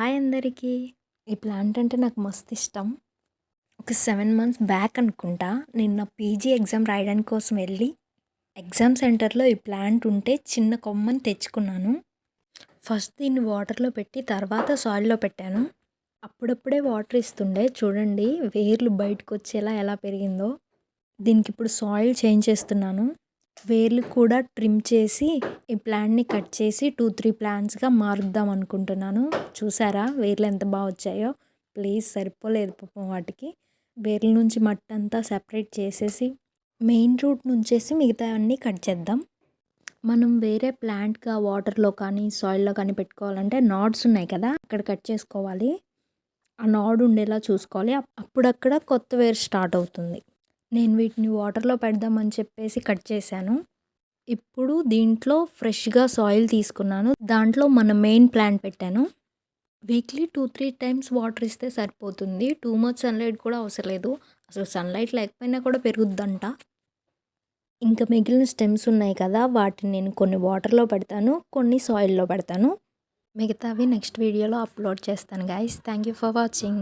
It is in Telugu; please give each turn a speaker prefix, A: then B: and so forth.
A: హాయ్ అందరికీ. ఈ ప్లాంట్ అంటే నాకు మస్తు ఇష్టం. ఒక 7 మంత్స్ బ్యాక్ అనుకుంటా నేను నా పీజీ ఎగ్జామ్ రాయడానికి కోసం వెళ్ళి ఎగ్జామ్ సెంటర్‌లో ఈ ప్లాంట్ ఉంటే చిన్న కొమ్మని తెచ్చుకున్నాను. ఫస్ట్ దీన్ని వాటర్‌లో పెట్టి తర్వాత సాయిల్‌లో పెట్టాను. అప్పుడప్పుడే వాటర్ ఇస్తుండే చూడండి వేర్లు బయటకొచ్చేలా ఎలా పెరిగిందో. దీనికిప్పుడు సాయిల్ చేంజ్ చేస్తున్నాను. వేర్లు కూడా ట్రిమ్ చేసి ఈ ప్లాంట్‌ని కట్ చేసి 2, 3 ప్లాంట్స్‌గా మారుద్దాం అనుకుంటున్నాను. చూసారా వేర్లు ఎంత బాగా వచ్చాయో. ప్లేస్ సరిపోలేదు పాపం వాటికి. వేర్ల నుంచి మట్టంతా సెపరేట్ చేసేసి మెయిన్ రూట్ నుంచేసి మిగతావన్నీ కట్ చేద్దాం. మనం వేరే ప్లాంట్‌గా వాటర్‌లో కానీ, సాయిల్‌లో కానీ పెట్టుకోవాలంటే నాడ్స్ ఉన్నాయి కదా! అక్కడ కట్ చేసుకోవాలి. ఆ నాడ్ ఉండేలా చూసుకోవాలి. అప్పుడక్కడ కొత్త వేరు స్టార్ట్ అవుతుంది. నేను వీటిని వాటర్‌లో పెడదామని చెప్పేసి కట్ చేశాను. ఇప్పుడు దీంట్లో ఫ్రెష్‌గా సాయిల్ తీసుకున్నాను. దాంట్లో మన మెయిన్ ప్లాంట్ పెట్టాను. వీక్లీ 2, 3 టైమ్స్ వాటర్ ఇస్తే సరిపోతుంది. టూ మచ్ సన్‌లైట్ కూడా అవసరం లేదు. అసలు సన్‌లైట్ లేకపోయినా కూడా పెరుగుద్దంట. ఇంకా మిగిలిన స్టెమ్స్ ఉన్నాయి కదా! వాటిని నేను కొన్ని వాటర్‌లో పెడతాను. కొన్ని సాయిల్‌లో పెడతాను. మిగతావి నెక్స్ట్ వీడియోలో అప్లోడ్ చేస్తాను guys. Thank you for watching.